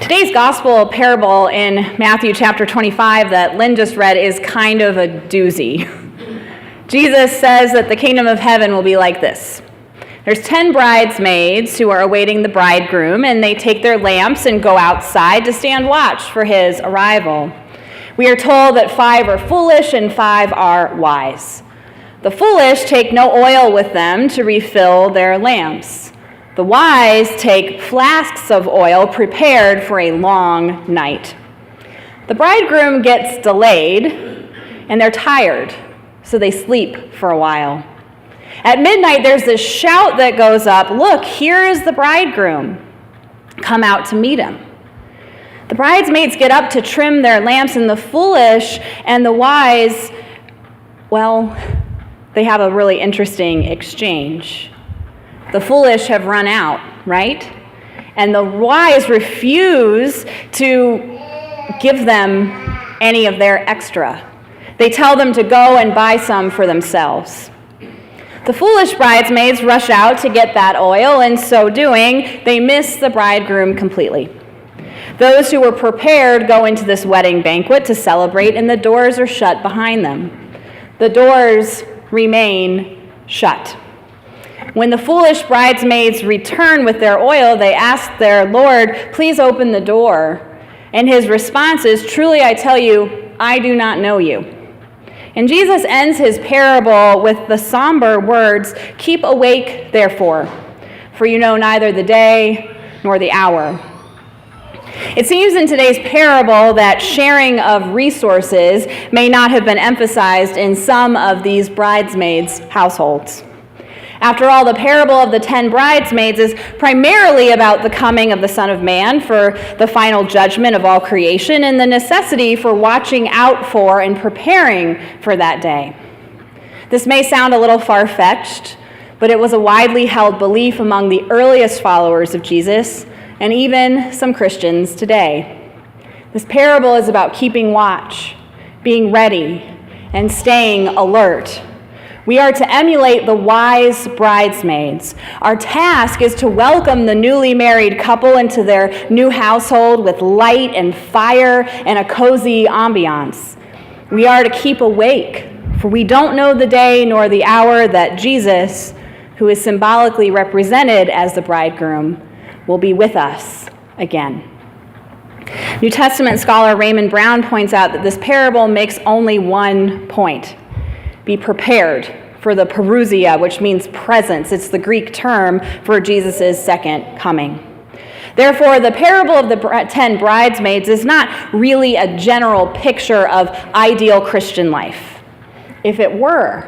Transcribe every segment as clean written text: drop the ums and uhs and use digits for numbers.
Today's gospel parable in Matthew chapter 25 that Lynn just read is kind of a doozy. Jesus says that the kingdom of heaven will be like this. There's 10 bridesmaids who are awaiting the bridegroom, and they take their lamps and go outside to stand watch for his arrival. We are told that 5 are foolish and 5 are wise. The foolish take no oil with them to refill their lamps. The wise take flasks of oil prepared for a long night. The bridegroom gets delayed, and they're tired, so they sleep for a while. At midnight, there's this shout that goes up, "Look, here is the bridegroom. Come out to meet him." The bridesmaids get up to trim their lamps, and the foolish and the wise, well, they have a really interesting exchange. The foolish have run out, right? And the wise refuse to give them any of their extra. They tell them to go and buy some for themselves. The foolish bridesmaids rush out to get that oil, and so doing, they miss the bridegroom completely. Those who were prepared go into this wedding banquet to celebrate, and the doors are shut behind them. The doors remain shut. When the foolish bridesmaids return with their oil, they ask their Lord, "Please open the door." And his response is, "Truly I tell you, I do not know you." And Jesus ends his parable with the somber words, "Keep awake, therefore, for you know neither the day nor the hour." It seems in today's parable that sharing of resources may not have been emphasized in some of these bridesmaids' households. After all, the parable of the 10 bridesmaids is primarily about the coming of the Son of Man for the final judgment of all creation and the necessity for watching out for and preparing for that day. This may sound a little far-fetched, but it was a widely held belief among the earliest followers of Jesus and even some Christians today. This parable is about keeping watch, being ready, and staying alert. We are to emulate the wise bridesmaids. Our task is to welcome the newly married couple into their new household with light and fire and a cozy ambiance. We are to keep awake, for we don't know the day nor the hour that Jesus, who is symbolically represented as the bridegroom, will be with us again. New Testament scholar Raymond Brown points out that this parable makes only one point. Be prepared for the parousia, which means presence. It's the Greek term for Jesus' second coming. Therefore, the parable of the 10 bridesmaids is not really a general picture of ideal Christian life. If it were,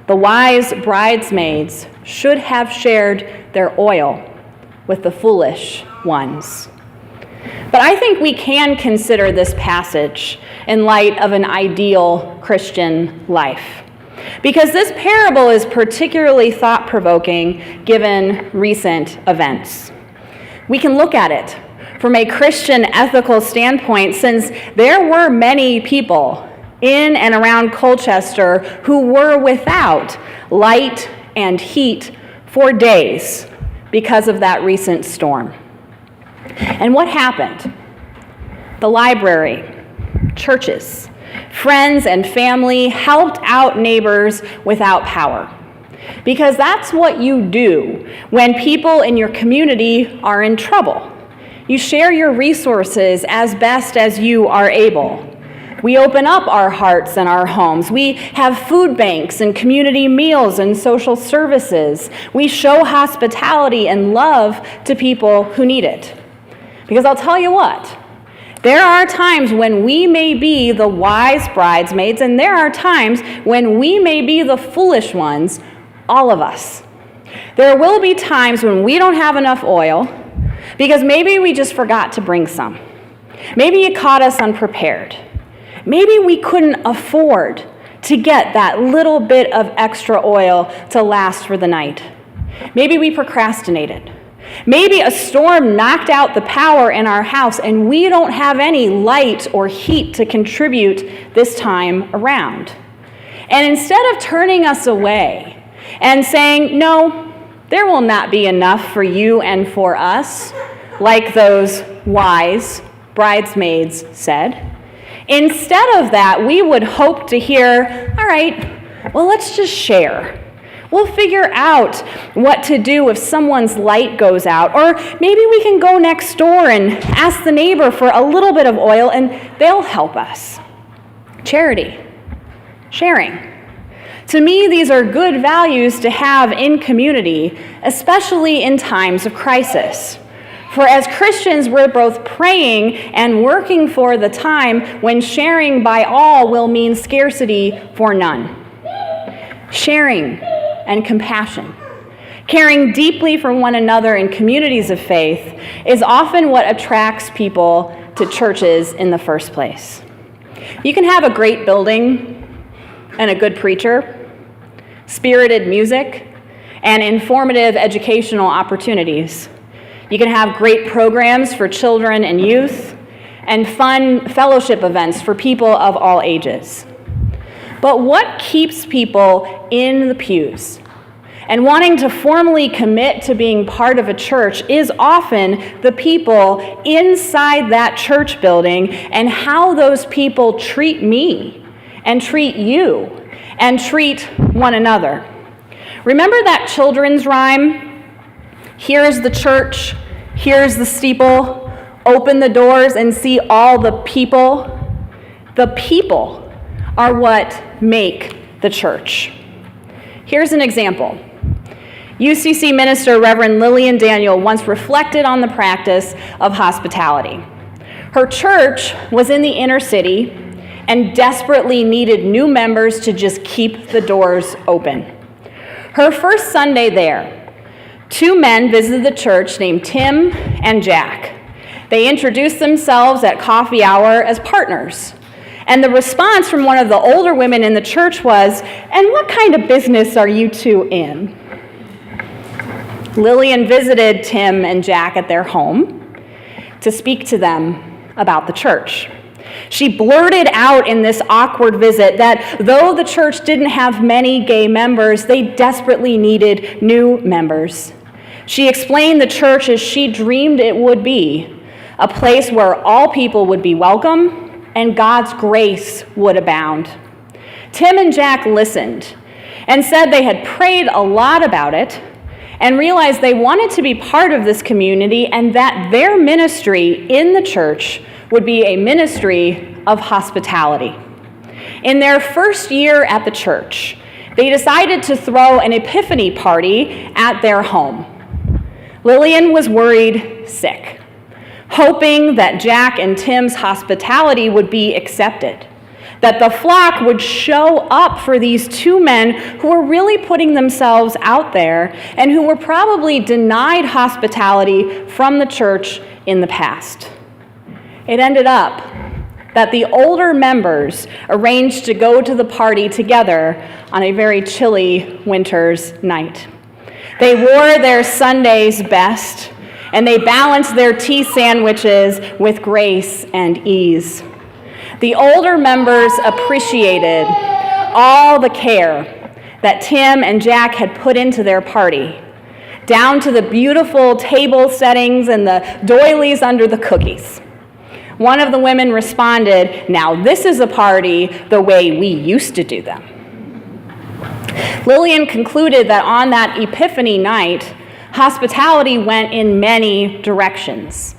the wise bridesmaids should have shared their oil with the foolish ones. But I think we can consider this passage in light of an ideal Christian life, because this parable is particularly thought-provoking given recent events. We can look at it from a Christian ethical standpoint, since there were many people in and around Colchester who were without light and heat for days because of that recent storm. And what happened? The library, churches, friends, and family helped out neighbors without power. Because that's what you do when people in your community are in trouble. You share your resources as best as you are able. We open up our hearts and our homes. We have food banks and community meals and social services. We show hospitality and love to people who need it. Because I'll tell you what, there are times when we may be the wise bridesmaids, and there are times when we may be the foolish ones, all of us. There will be times when we don't have enough oil because maybe we just forgot to bring some. Maybe it caught us unprepared. Maybe we couldn't afford to get that little bit of extra oil to last for the night. Maybe we procrastinated. Maybe a storm knocked out the power in our house and we don't have any light or heat to contribute this time around. And instead of turning us away and saying, "No, there will not be enough for you and for us," like those wise bridesmaids said. Instead of that, we would hope to hear, all right, well, let's just share. We'll figure out what to do if someone's light goes out. Or maybe we can go next door and ask the neighbor for a little bit of oil and they'll help us. Charity, sharing. To me, these are good values to have in community, especially in times of crisis. For as Christians, we're both praying and working for the time when sharing by all will mean scarcity for none. Sharing and compassion, caring deeply for one another in communities of faith, is often what attracts people to churches in the first place. You can have a great building and a good preacher, spirited music, and informative educational opportunities. You can have great programs for children and youth, and fun fellowship events for people of all ages. But what keeps people in the pews and wanting to formally commit to being part of a church is often the people inside that church building and how those people treat me and treat you and treat one another. Remember that children's rhyme? Here's the church, here's the steeple, open the doors and see all the people. The people are what make the church. Here's an example. UCC minister Reverend Lillian Daniel once reflected on the practice of hospitality. Her church was in the inner city and desperately needed new members to just keep the doors open. Her first Sunday there, two men visited the church named Tim and Jack. They introduced themselves at coffee hour as partners. And the response from one of the older women in the church was, "And what kind of business are you two in?" Lillian visited Tim and Jack at their home to speak to them about the church. She blurted out in this awkward visit that though the church didn't have many gay members, they desperately needed new members. She explained the church as she dreamed it would be, a place where all people would be welcome and God's grace would abound. Tim and Jack listened and said they had prayed a lot about it and realized they wanted to be part of this community and that their ministry in the church would be a ministry of hospitality. In their first year at the church, they decided to throw an epiphany party at their home. Lillian was worried sick, hoping that Jack and Tim's hospitality would be accepted, that the flock would show up for these two men who were really putting themselves out there and who were probably denied hospitality from the church in the past. It ended up that the older members arranged to go to the party together on a very chilly winter's night. They wore their Sunday's best, and they balanced their tea sandwiches with grace and ease. The older members appreciated all the care that Tim and Jack had put into their party, down to the beautiful table settings and the doilies under the cookies. One of the women responded, "Now this is a party the way we used to do them." Lillian concluded that on that Epiphany night, hospitality went in many directions.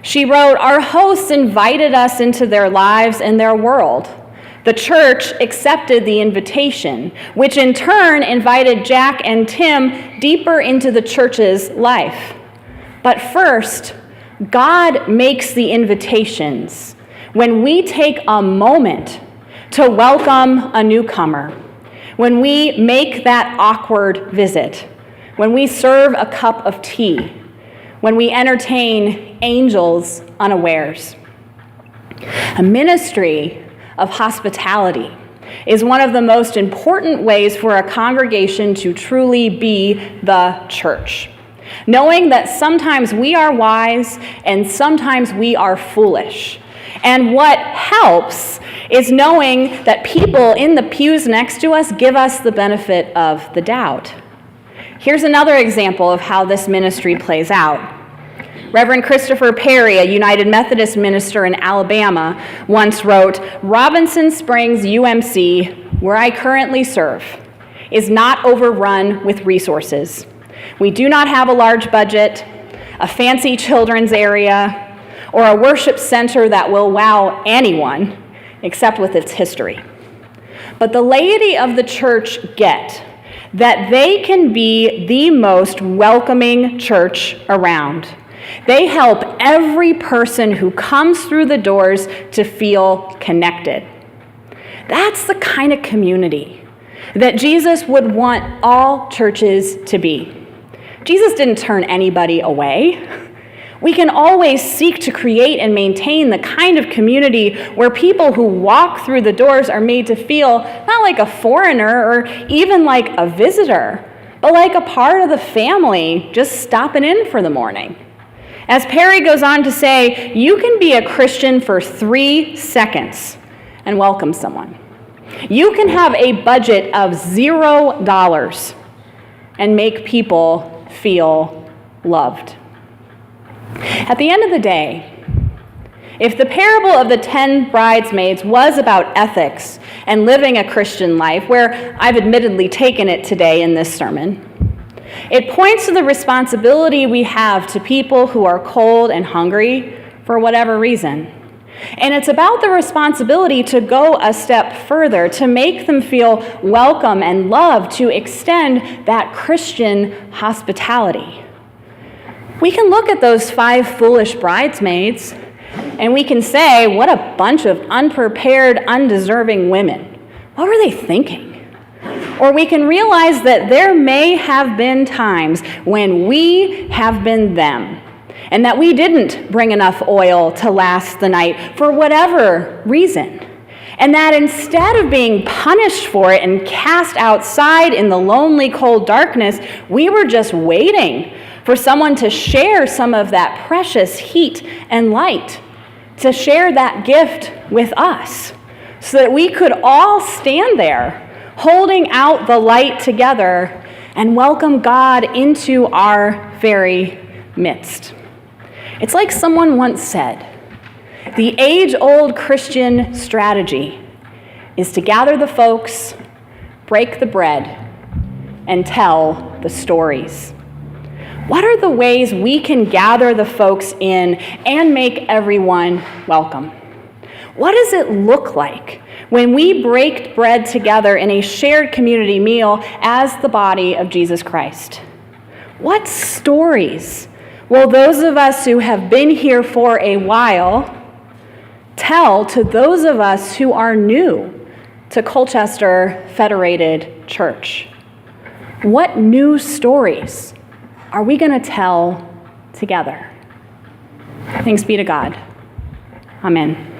She wrote, "Our hosts invited us into their lives and their world. The church accepted the invitation, which in turn invited Jack and Tim deeper into the church's life. But first, God makes the invitations when we take a moment to welcome a newcomer, when we make that awkward visit, when we serve a cup of tea, when we entertain angels unawares." A ministry of hospitality is one of the most important ways for a congregation to truly be the church. Knowing that sometimes we are wise and sometimes we are foolish. And what helps is knowing that people in the pews next to us give us the benefit of the doubt. Here's another example of how this ministry plays out. Reverend Christopher Perry, a United Methodist minister in Alabama, once wrote, "Robinson Springs UMC, where I currently serve, is not overrun with resources. We do not have a large budget, a fancy children's area, or a worship center that will wow anyone, except with its history. But the laity of the church get that they can be the most welcoming church around. They help every person who comes through the doors to feel connected. That's the kind of community that Jesus would want all churches to be. Jesus didn't turn anybody away. We can always seek to create and maintain the kind of community where people who walk through the doors are made to feel not like a foreigner or even like a visitor, but like a part of the family just stopping in for the morning. As Perry goes on to say, you can be a Christian for 3 seconds and welcome someone. You can have a budget of $0 and make people feel loved. At the end of the day, if the parable of the 10 bridesmaids was about ethics and living a Christian life, where I've admittedly taken it today in this sermon, it points to the responsibility we have to people who are cold and hungry for whatever reason. And it's about the responsibility to go a step further, to make them feel welcome and loved, to extend that Christian hospitality. We can look at those 5 foolish bridesmaids and we can say, what a bunch of unprepared, undeserving women. What were they thinking? Or we can realize that there may have been times when we have been them, and that we didn't bring enough oil to last the night for whatever reason. And that instead of being punished for it and cast outside in the lonely, cold darkness, we were just waiting for someone to share some of that precious heat and light, to share that gift with us, so that we could all stand there holding out the light together and welcome God into our very midst. It's like someone once said, the age-old Christian strategy is to gather the folks, break the bread, and tell the stories. What are the ways we can gather the folks in and make everyone welcome? What does it look like when we break bread together in a shared community meal as the body of Jesus Christ? What stories will those of us who have been here for a while tell to those of us who are new to Colchester Federated Church? What new stories are we going to tell together? Thanks be to God. Amen.